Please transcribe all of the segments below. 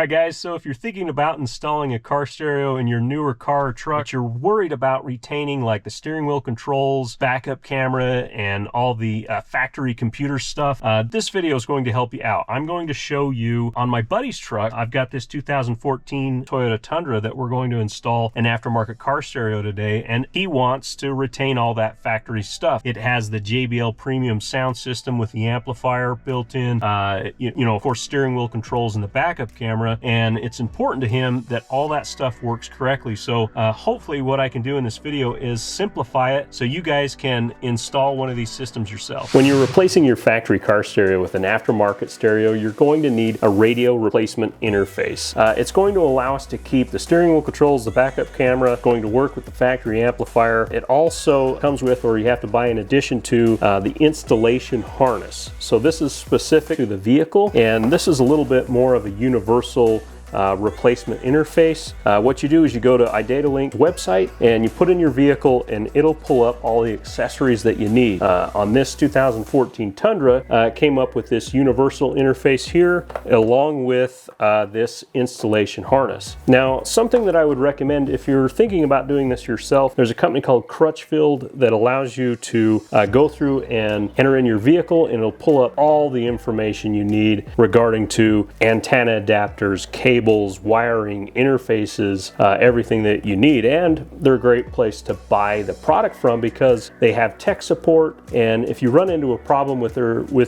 Alright guys, so if you're thinking about installing a car stereo in your newer car or truck, but you're worried about retaining like the steering wheel controls, backup camera, and all the factory computer stuff, this video is going to help you out. I'm going to show you on my buddy's truck. I've got this 2014 Toyota Tundra that we're going to install an aftermarket car stereo today, and he wants to retain all that factory stuff. It has the JBL premium sound system with the amplifier built in, you know, of course, steering wheel controls and the backup camera. And it's important to him that all that stuff works correctly. So hopefully what I can do in this video is simplify it so you guys can install one of these systems yourself. When you're replacing your factory car stereo with an aftermarket stereo, you're going to need a radio replacement interface. It's going to allow us to keep the steering wheel controls, the backup camera, going to work with the factory amplifier. It also comes with, or you have to buy in addition to, the installation harness. So this is specific to the vehicle, and this is a little bit more of a universal replacement interface. What you do is you go to iDataLink's website and you put in your vehicle and it'll pull up all the accessories that you need. On this 2014 Tundra, it came up with this universal interface here along with this installation harness. Now, something that I would recommend if you're thinking about doing this yourself, there's a company called Crutchfield that allows you to go through and enter in your vehicle, and it'll pull up all the information you need regarding to antenna adapters, cables, wiring, interfaces, everything that you need. And they're a great place to buy the product from because they have tech support, and if you run into a problem with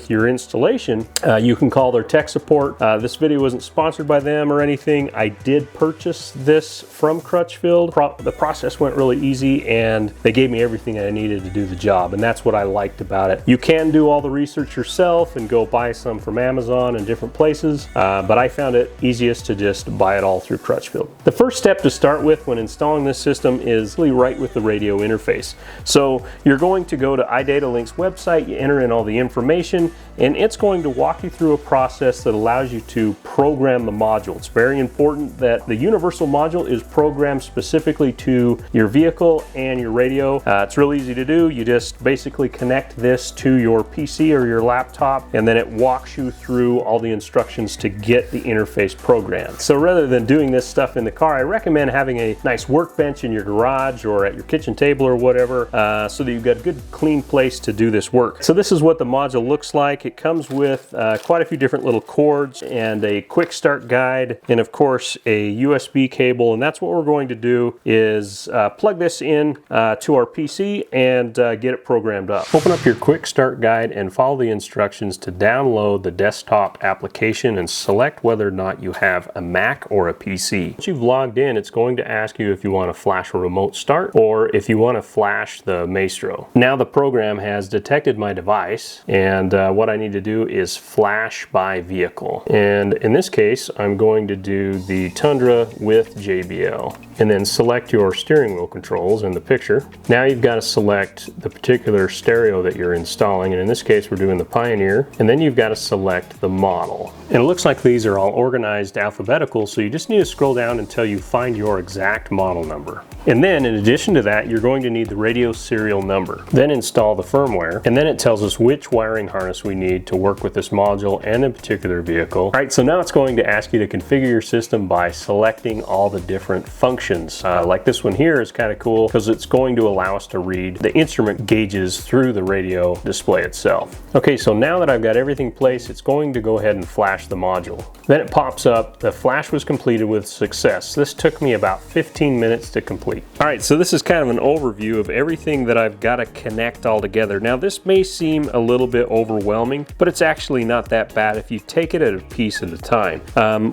your installation, you can call their tech support. This video wasn't sponsored by them or anything. I did purchase this from Crutchfield. The process went really easy and they gave me everything I needed to do the job, and that's what I liked about it. You can do all the research yourself and go buy some from Amazon and different places, but I found it easiest to just buy it all through Crutchfield. The first step to start with when installing this system is really right with the radio interface. So you're going to go to iDataLink's website, you enter in all the information, and it's going to walk you through a process that allows you to program the module. It's very important that the universal module is programmed specifically to your vehicle and your radio. It's real easy to do. You just basically connect this to your PC or your laptop, and then it walks you through all the instructions to get the interface programmed. So rather than doing this stuff in the car, I recommend having a nice workbench in your garage or at your kitchen table or whatever, so that you've got a good clean place to do this work. So this is what the module looks like. It comes with quite a few different little cords and a quick start guide, and of course a USB cable, and that's what we're going to do is plug this in to our PC and get it programmed up. Open up your quick start guide and follow the instructions to download the desktop application and select whether or not you have a Mac or a PC. Once you've logged in, it's going to ask you if you want to flash a remote start or if you want to flash the Maestro. Now the program has detected my device, and what I need to do is flash by vehicle. And in this case, I'm going to do the Tundra with JBL, and then select your steering wheel controls in the picture. Now you've got to select the particular stereo that you're installing, and in this case we're doing the Pioneer, and then you've got to select the model. And it looks like these are all organized alphabetical, so you just need to scroll down until you find your exact model number. And then in addition to that, you're going to need the radio serial number. Then install the firmware, and then it tells us which wiring harness we need to work with this module and a particular vehicle. All right, so now it's going to ask you to configure your system by selecting all the different functions. Like this one here is kind of cool because it's going to allow us to read the instrument gauges through the radio display itself. Okay, so now that I've got everything placed, it's going to go ahead and flash the module. Then it pops up, the flash was completed with success. This took me about 15 minutes to complete. All right, so this is kind of an overview of everything that I've got to connect all together. Now this may seem a little bit overwhelming, but it's actually not that bad if you take it at a piece at a time.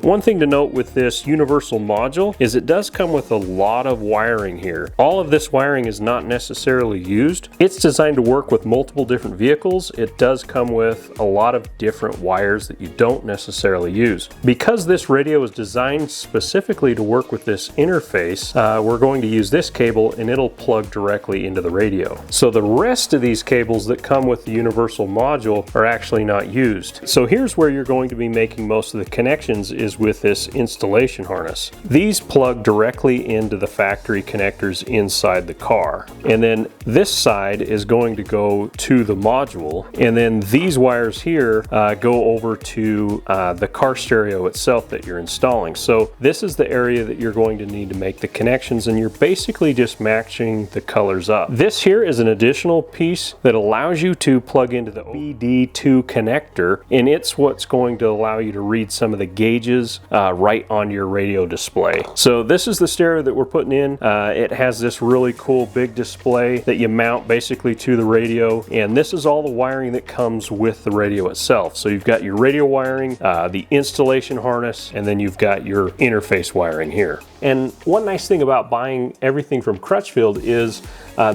One thing to note with this universal module is it does come with a lot of wiring here. All of this wiring is not necessarily used. It's designed to work with multiple different vehicles. It does come with a lot of different wires that you don't necessarily use. Because this radio is designed specifically to work with this interface, we're going to use this cable and it'll plug directly into the radio. So the rest of these cables that come with the universal module are actually not used. So here's where you're going to be making most of the connections, is with this installation harness. These plug directly into the factory connectors inside the car. And then this side is going to go to the module, and then these wires here go over to the car stereo itself that you're installing. So this is the area that you're going to need to make the connections, and you're basically just matching the colors up. This here is an additional piece that allows you to plug into the OBD2 connector, and it's what's going to allow you to read some of the gauges right on your radio display. So this is the stereo that we're putting in. It has this really cool big display that you mount basically to the radio, and this is all the wiring that comes with the radio itself. So you've got your radio wiring, the installation harness, and then you've got your interface wiring here. And one nice thing about buying everything from Crutchfield is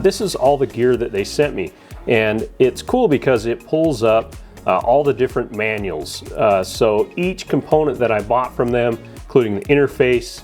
this is all the gear that they sent me, and it's cool because it pulls up all the different manuals. So each component that I bought from them, including the interface,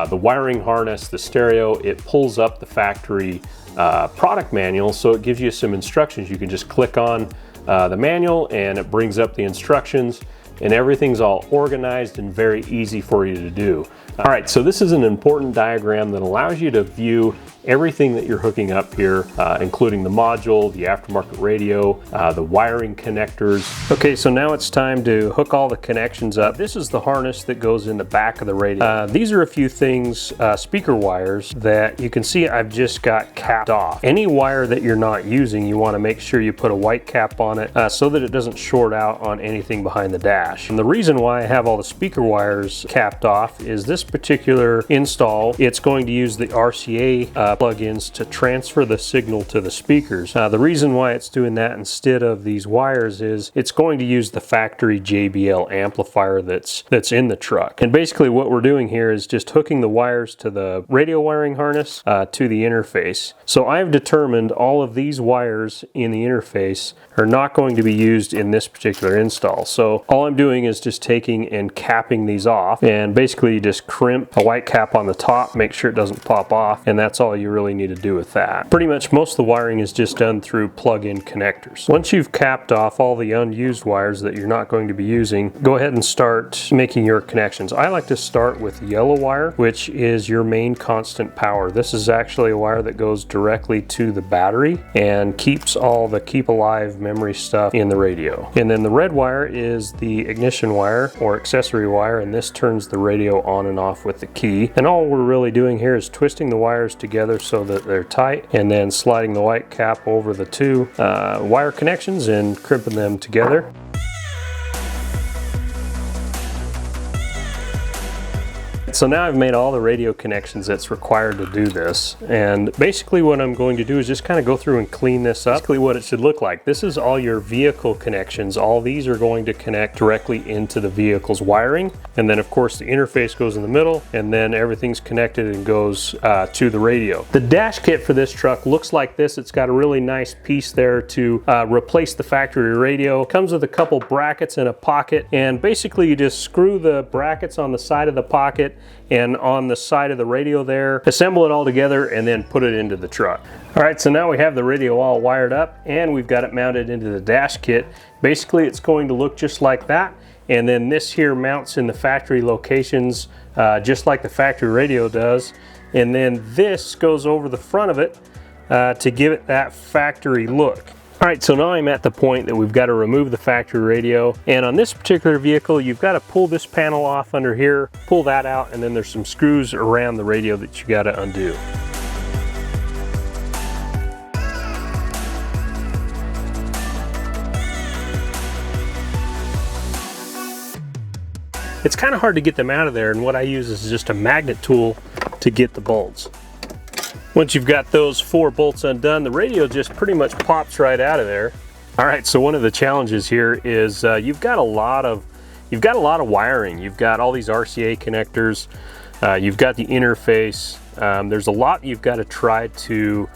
the wiring harness, the stereo, it pulls up the factory product manual, so it gives you some instructions. You can just click on the manual and it brings up the instructions, and everything's all organized and very easy for you to do. All right, so this is an important diagram that allows you to view everything that you're hooking up here, including the module, the aftermarket radio, the wiring connectors. Okay, so now it's time to hook all the connections up. This is the harness that goes in the back of the radio. These are a few things, speaker wires, that you can see I've just got capped off. Any wire that you're not using, you want to make sure you put a white cap on it so that it doesn't short out on anything behind the dash. And the reason why I have all the speaker wires capped off is this particular install, it's going to use the RCA plugins to transfer the signal to the speakers. The reason why it's doing that instead of these wires is it's going to use the factory JBL amplifier that's in the truck. And basically what we're doing here is just hooking the wires to the radio wiring harness to the interface. So I've determined all of these wires in the interface are not going to be used in this particular install. So all I'm doing is just taking and capping these off, and basically you just crimp a white cap on the top, make sure it doesn't pop off, and that's all you really need to do with that. Pretty much most of the wiring is just done through plug-in connectors. Once you've capped off all the unused wires that you're not going to be using, go ahead and start making your connections. I like to start with yellow wire, which is your main constant power. This is actually a wire that goes directly to the battery and keeps all the keep alive memory stuff in the radio. And then the red wire is the ignition wire or accessory wire, and this turns the radio on and off with the key. And all we're really doing here is twisting the wires together so that they're tight, and then sliding the white cap over the two wire connections and crimping them together. So now I've made all the radio connections that's required to do this, and basically what I'm going to do is just kind of go through and clean this up. Basically what it should look like. This is all your vehicle connections. All these are going to connect directly into the vehicle's wiring, and then of course the interface goes in the middle, and then everything's connected and goes to the radio. The dash kit for this truck looks like this. It's got a really nice piece there to replace the factory radio. It comes with a couple brackets and a pocket, and basically you just screw the brackets on the side of the pocket and on the side of the radio there, assemble it all together, and then put it into the truck. All right, so now we have the radio all wired up and we've got it mounted into the dash kit. Basically it's going to look just like that, and then this here mounts in the factory locations just like the factory radio does, and then this goes over the front of it to give it that factory look. All right, so now I'm at the point that we've got to remove the factory radio, and on this particular vehicle you've got to pull this panel off under here, pull that out, and then there's some screws around the radio that you got to undo. It's kind of hard to get them out of there, and what I use is just a magnet tool to get the bolts. Once you've got those 4 bolts undone, the radio just pretty much pops right out of there. All right, so one of the challenges here is you've got a lot of wiring. You've got all these RCA connectors. You've got the interface. There's a lot you've got to try to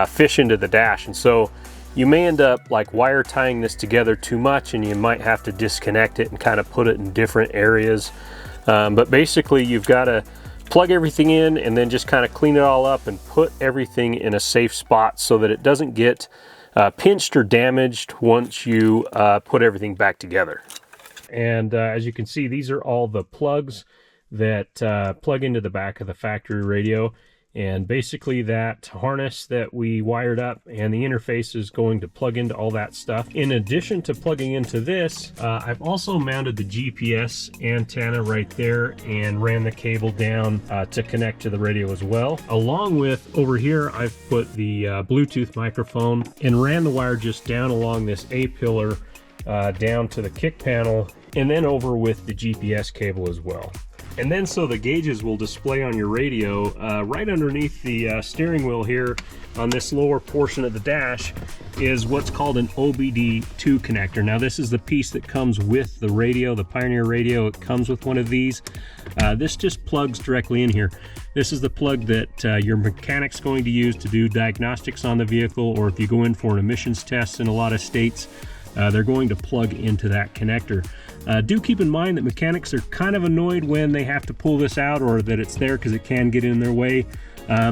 fish into the dash, and so you may end up like wire tying this together too much, and you might have to disconnect it and kind of put it in different areas. But basically you've got to plug everything in and then just kind of clean it all up and put everything in a safe spot so that it doesn't get pinched or damaged once you put everything back together. And as you can see, these are all the plugs that plug into the back of the factory radio. And basically that harness that we wired up and the interface is going to plug into all that stuff. In addition to plugging into this, I've also mounted the GPS antenna right there and ran the cable down to connect to the radio as well. Along with over here, I've put the Bluetooth microphone and ran the wire just down along this A-pillar down to the kick panel, and then over with the GPS cable as well. And then so the gauges will display on your radio right underneath the steering wheel here on this lower portion of the dash is what's called an OBD2 connector. Now this is the piece that comes with the radio, the Pioneer radio. It comes with one of these. This just plugs directly in here. This is the plug that your mechanic's going to use to do diagnostics on the vehicle, or if you go in for an emissions test in a lot of states, they're going to plug into that connector. Do keep in mind that mechanics are kind of annoyed when they have to pull this out or that it's there because it can get in their way.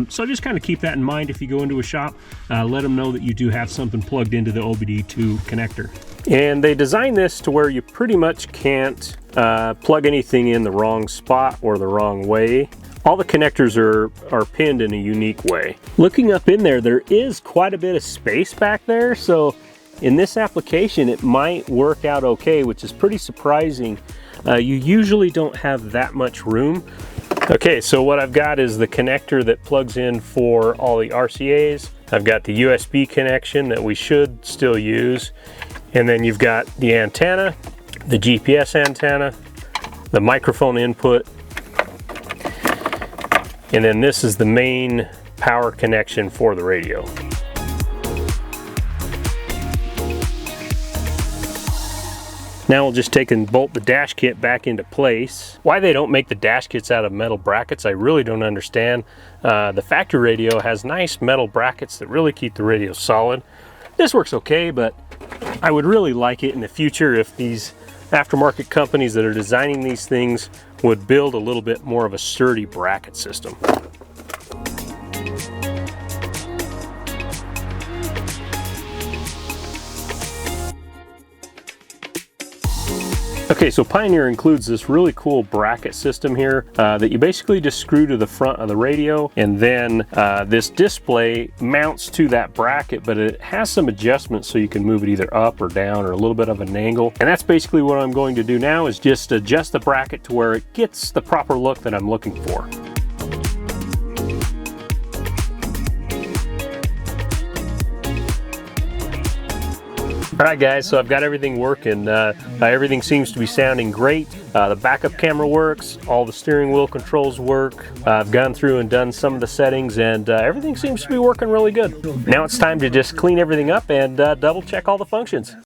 So just kind of keep that in mind if you go into a shop. Let them know that you do have something plugged into the OBD2 connector. And they designed this to where you pretty much can't plug anything in the wrong spot or the wrong way. All the connectors are pinned in a unique way. Looking up in there, there is quite a bit of space back there, so in this application, it might work out okay, which is pretty surprising. You usually don't have that much room. Okay, so what I've got is the connector that plugs in for all the RCAs. I've got the USB connection that we should still use. And then you've got the antenna, the GPS antenna, the microphone input. And then this is the main power connection for the radio. Now we'll just take and bolt the dash kit back into place. Why they don't make the dash kits out of metal brackets, I really don't understand. The factory radio has nice metal brackets that really keep the radio solid. This works okay, but I would really like it in the future if these aftermarket companies that are designing these things would build a little bit more of a sturdy bracket system. Okay, so Pioneer includes this really cool bracket system here that you basically just screw to the front of the radio, and then this display mounts to that bracket, but it has some adjustments so you can move it either up or down or a little bit of an angle. And that's basically what I'm going to do now, is just adjust the bracket to where it gets the proper look that I'm looking for. Alright guys, so I've got everything working. Everything seems to be sounding great. The backup camera works, all the steering wheel controls work. I've gone through and done some of the settings, and everything seems to be working really good. Now it's time to just clean everything up and double check all the functions.